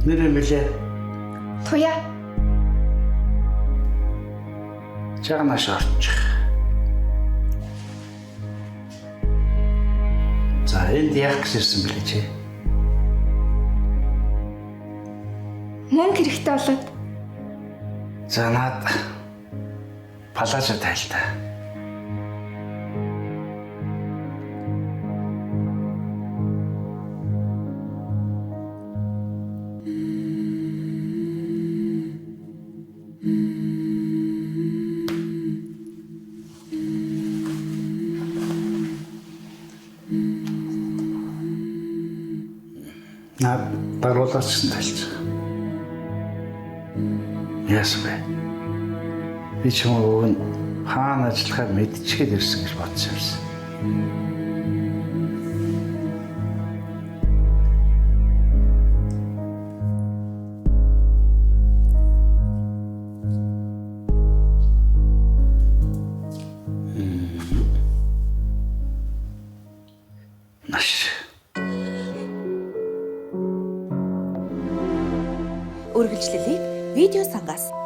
Нэр юм билээ. Туяа. Чагнаш орчих. За энд яах гэж ирсэн бэлээ чи? Мөнгө хэрэгтэй болоод. За наад палажа тайлтаа. Наад даруулаач гэсэн тайлж. Яасан бэ? Би ч юм уу хаана ажиллахаар мэдчихээд ирсэн гэж бодсон юмсан. Наш. Үргэлжлэлийг видео сангаас